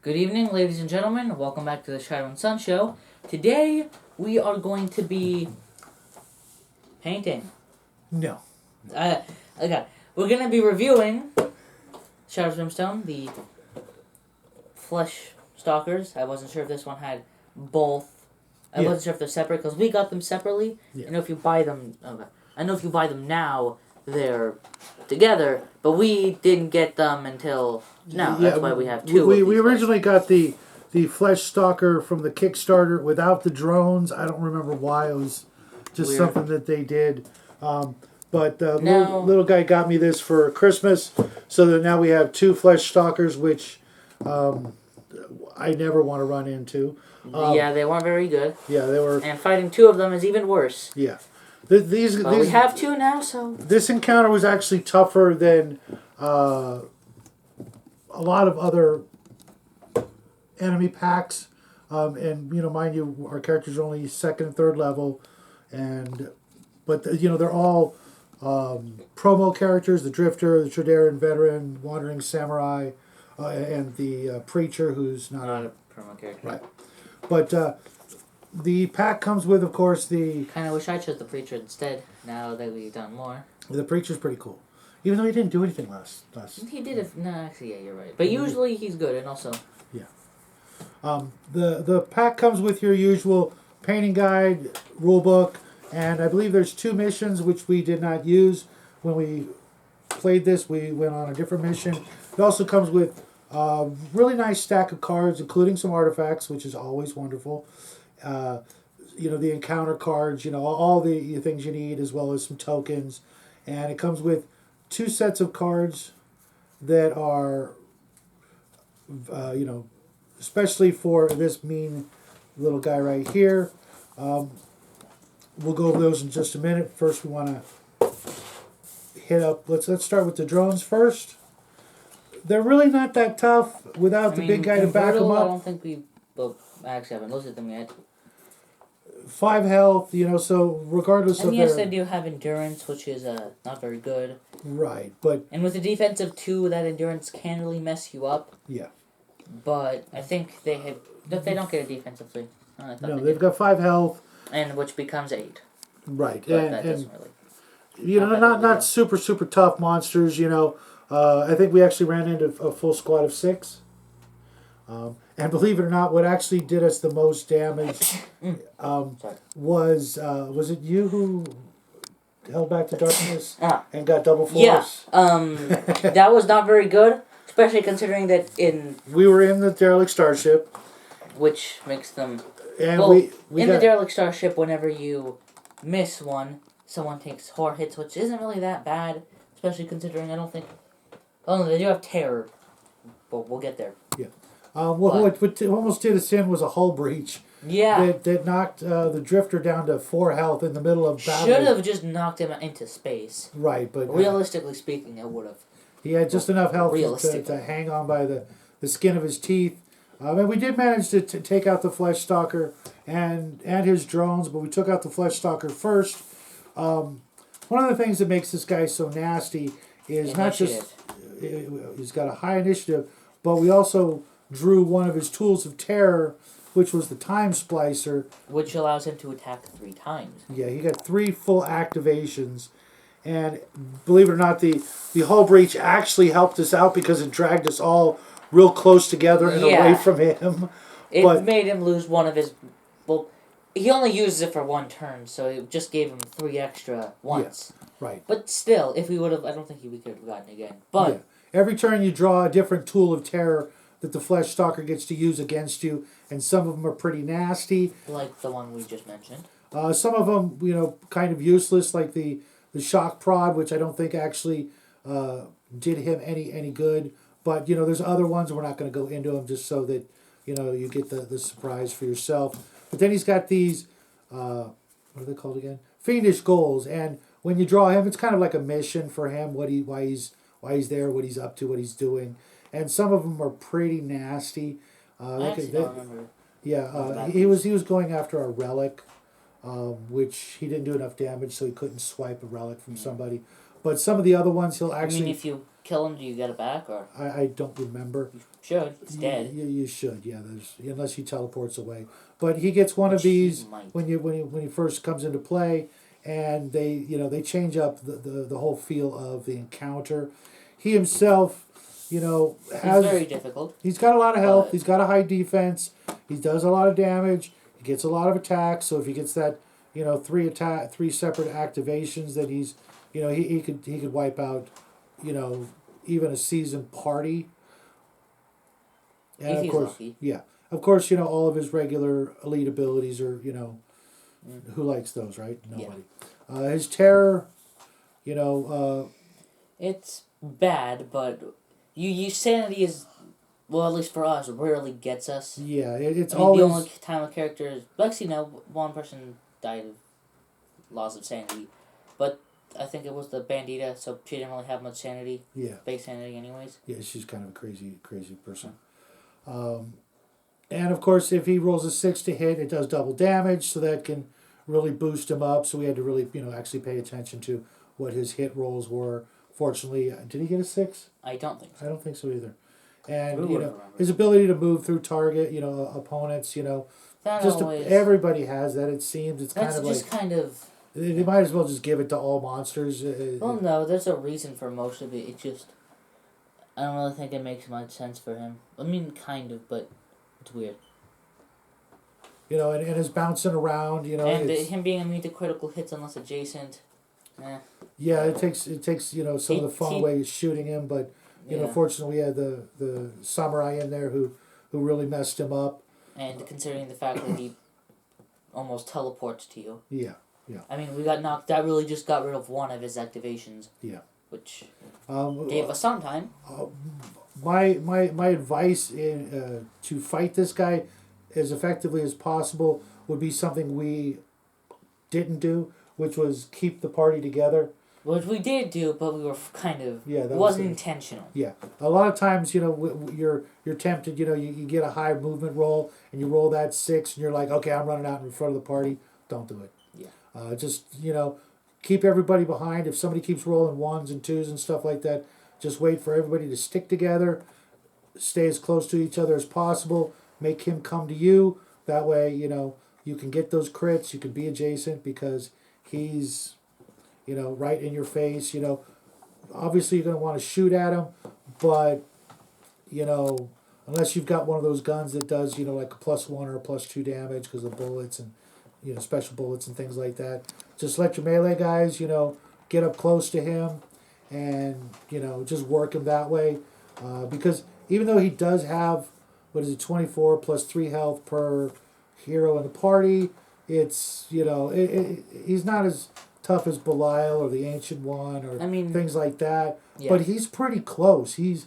Good evening, ladies and gentlemen. Welcome back to the Shadow and Sun Show. Today, we are going to be painting. No. Okay. We're going to be reviewing Shadows of Brimstone, the Flesh Stalkers. I wasn't sure if this one had both. I wasn't sure if they're separate, because we got them separately. Yeah. I know if you buy them... Okay. I know if you buy them now, they're together, but we didn't get them until now. That's why we have two. We originally got the Flesh Stalker from the Kickstarter without the drones. I don't remember why. It was just Weird. something that they did. But little guy got me this for Christmas, so that now we have two Flesh Stalkers, which I never want to run into. Yeah, they weren't very good. Yeah, they were. And fighting two of them is even worse. Yeah. These we have two now, so... This encounter was actually tougher than a lot of other enemy packs. And, mind you, our characters are only second and third level. But they're all promo characters. The Drifter, the Tradarian Veteran, Wandering Samurai, and the Preacher, who's not a promo character. Right. But... the pack comes with, of course, the... Kind of wish I chose the Preacher instead, now that we've done more. The Preacher's pretty cool. Even though he didn't do anything last... He did it... No, actually, yeah, you're right. But usually he's good, and also... Yeah. The pack comes with your usual painting guide, rulebook, and I believe there's 2 missions which we did not use. When we played this, we went on a different mission. It also comes with a really nice stack of cards, including some artifacts, which is always wonderful. The encounter cards, all the things you need, as well as some tokens. And it comes with 2 sets of cards that are, especially for this mean little guy right here. We'll go over those in just a minute. First, we want to hit up, let's start with the drones first. They're really not that tough without the big guy to back them up. I don't think we... Well, I actually haven't looked at them yet. 5 health, so regardless of yes, they do have endurance, which is not very good. Right, but... And with the defense of 2, that endurance can really mess you up. Yeah. But I think they don't get a defense of 3. No, they've got 5 health. And which becomes 8. Right. But that doesn't really... not super tough monsters, I think we actually ran into a full squad of 6. And believe it or not, what actually did us the most damage was it you who held back the darkness and got double force? Yeah, that was not very good, especially considering that we were in the derelict starship, which makes them... And the derelict starship, whenever you miss one, someone takes 4 hits, which isn't really that bad, especially considering I don't think... Oh, no, they do have terror, but we'll get there. Yeah. What almost did us in was a hull breach. Yeah. That knocked the Drifter down to 4 health in the middle of battle. Should have just knocked him into space. Right, but... realistically speaking, it would have. He had just enough health to hang on by the skin of his teeth. And we did manage to take out the Flesh Stalker and his drones, but we took out the Flesh Stalker first. One of the things that makes this guy so nasty is not just... He's got a high initiative, but we also... drew one of his tools of terror, which was the Time Splicer. Which allows him to attack 3 times. Yeah, he got 3 full activations. And believe it or not, the hull breach actually helped us out because it dragged us all real close together and away from him. It made him lose one of his... Well, he only uses it for 1 turn, so it just gave him 3 extra once. Yeah, right. But still, if we would have... I don't think we could have gotten it again. But... Yeah. Every turn you draw a different tool of terror that the Flesh Stalker gets to use against you, and some of them are pretty nasty. Like the one we just mentioned. Some of them, kind of useless, like the shock prod, which I don't think actually did him any good. But, there's other ones, we're not going to go into them just so that, you get the surprise for yourself. But then he's got these, what are they called again? Fiendish goals, and when you draw him, it's kind of like a mission for him, why he's there, what he's up to, what he's doing. And some of them are pretty nasty. I actually don't remember. Yeah, he was going after a relic, which he didn't do enough damage, so he couldn't swipe a relic from somebody. But some of the other ones, he'll actually... I mean, if you kill him, do you get it back, or I don't remember. you should? It's dead. You should, yeah. There's unless he teleports away, but he gets one Which of these he might. when he first comes into play, and they change up the whole feel of the encounter. He himself, has He's very difficult. he's got a lot of health. But- He's got a high defense. He does a lot of damage. He gets a lot of attacks. So if he gets that, three separate activations that he's, he could wipe out, even a seasoned party. And If of he's course, lucky. yeah, of course, all of his regular elite abilities are, who likes those, right? Nobody. His terror, It's bad, but you sanity is, well, at least for us, rarely gets us. yeah, it's I mean, always the only time a character is Lexi. One person died of loss of sanity, but I think it was the Bandita, so she didn't really have much sanity. yeah. Base sanity, anyways. Yeah, she's kind of a crazy person. And of course, if he rolls a 6 to hit, it does double damage, so that can really boost him up. So we had to really, actually pay attention to what his hit rolls were. Fortunately, did he get a 6? I don't think so. I don't think so either. And Who would remember? his ability to move through target, opponents, That just always. everybody has that. It seems it's kind That's of just like kind of. they might as well just give it to all monsters. Well, no, there's a reason for most of it. It just. I don't really think it makes much sense for him. I mean, kind of, but it's weird. And his bouncing around, And it's- him being immune to critical hits unless adjacent. yeah, it takes some of the fun He- away shooting him, but Yeah. fortunately we had the samurai in there who really messed him up. And considering the fact that he almost teleports to you. Yeah, I mean, we got knocked. That really just got rid of one of his activations. Yeah. Which um, gave us some time. my advice to fight this guy as effectively as possible would be something we didn't do, which was keep the party together. Which we did do, but we were kind of. Yeah, It that wasn't was it. intentional. Yeah, a lot of times, you're tempted. You get a high movement roll and you roll that 6, and you're like, okay, I'm running out in front of the party. Don't do it. Yeah. Just keep everybody behind. If somebody keeps rolling 1s and 2s and stuff like that, just wait for everybody to stick together. Stay as close to each other as possible. Make him come to you. That way, you can get those crits. You can be adjacent because he's, right in your face. Obviously you're going to want to shoot at him, but, unless you've got one of those guns that does, like a +1 or a +2 damage because of bullets and, special bullets and things like that. Just let your melee guys, get up close to him and, just work him that way. Because even though he does have, 24 plus 3 health per hero in the party, it's, he's not as tough as Belial or the Ancient One or things like that. Yeah. But he's pretty close. He's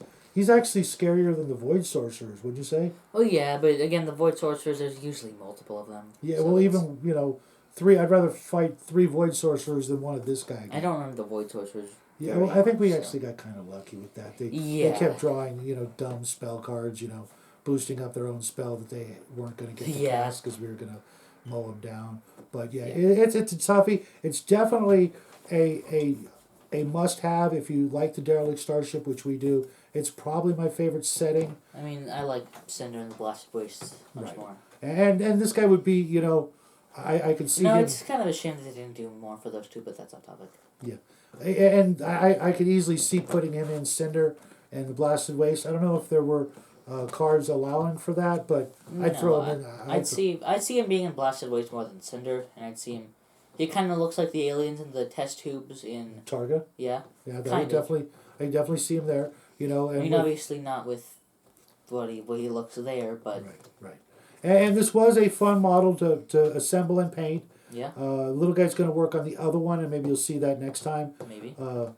actually scarier than the Void Sorcerers, would you say? Oh yeah, but again, the Void Sorcerers, there's usually multiple of them. Yeah, so well, it's- even, 3, I'd rather fight 3 Void Sorcerers than one of this guy. I don't remember the Void Sorcerers. Yeah, very well, I think we much, actually got kind of lucky with that. They Yeah. kept drawing, dumb spell cards, boosting up their own spell that they weren't going to get to Yeah. cast because we were going to mow them down. But yeah, Yeah. it's a toughie. It's definitely a must-have if you like the derelict starship, which we do. It's probably my favorite setting. I mean, I like Cinder and the Blasted Waste much Right. more. And this guy would be, I could see No, him. it's kind of a shame that they didn't do more for those two, but that's off topic. And I could easily see putting him in Cinder and the Blasted Waste. I don't know if there were cards allowing for that, but I'd throw him in. I'd see him being in Blasted Waste more than Cinder, and I'd see him. He kind of looks like the aliens in the test tubes in. Targa. Yeah. Yeah, that Kind would of. definitely. I definitely see him there. And I mean, with- obviously not with what he looks there, but right. And this was a fun model to assemble and paint. yeah, Little guy's going to work on the other one, and maybe you'll see that next time. maybe. I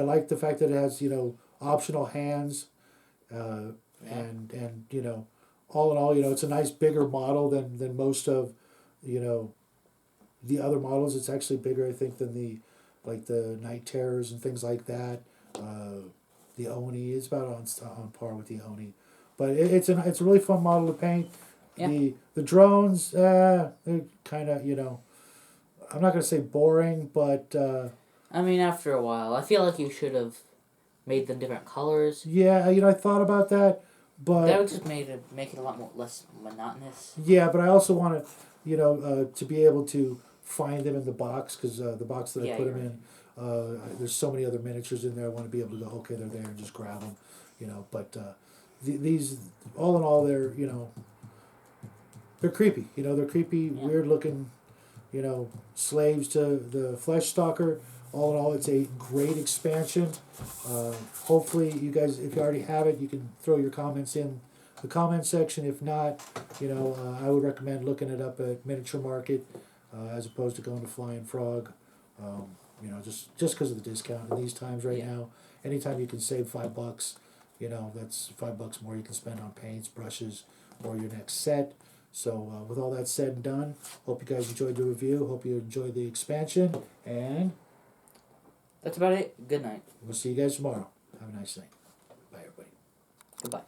like the fact that it has optional hands, and all in all, it's a nice bigger model than most of, the other models. It's actually bigger, I think, than the Night Terrors and things like that. The Oni is about on par with the Oni, but it's a really fun model to paint. Yeah. The drones, they're kind of I'm not gonna say boring, but I mean, after a while, I feel like you should have made them different colors. Yeah, I thought about that, but That would just make it a lot more less monotonous. yeah, but I also want to, to be able to find them in the box because the box that I put them in, there's so many other miniatures in there. I want to be able to go, okay, they're there, and just grab them, But these, all in all, they're creepy. They're creepy, weird looking, slaves to the Flesh Stalker. All in all, it's a great expansion. Hopefully, you guys, if you already have it, you can throw your comments in the comment section. If not, I would recommend looking it up at Miniature Market as opposed to going to Flying Frog. Just because of the discount in these times right now. Anytime you can save $5, that's $5 more you can spend on paints, brushes, or your next set. So with all that said and done, hope you guys enjoyed the review. Hope you enjoyed the expansion, and that's about it. Good night. We'll see you guys tomorrow. Have a nice night. Bye, everybody. Goodbye.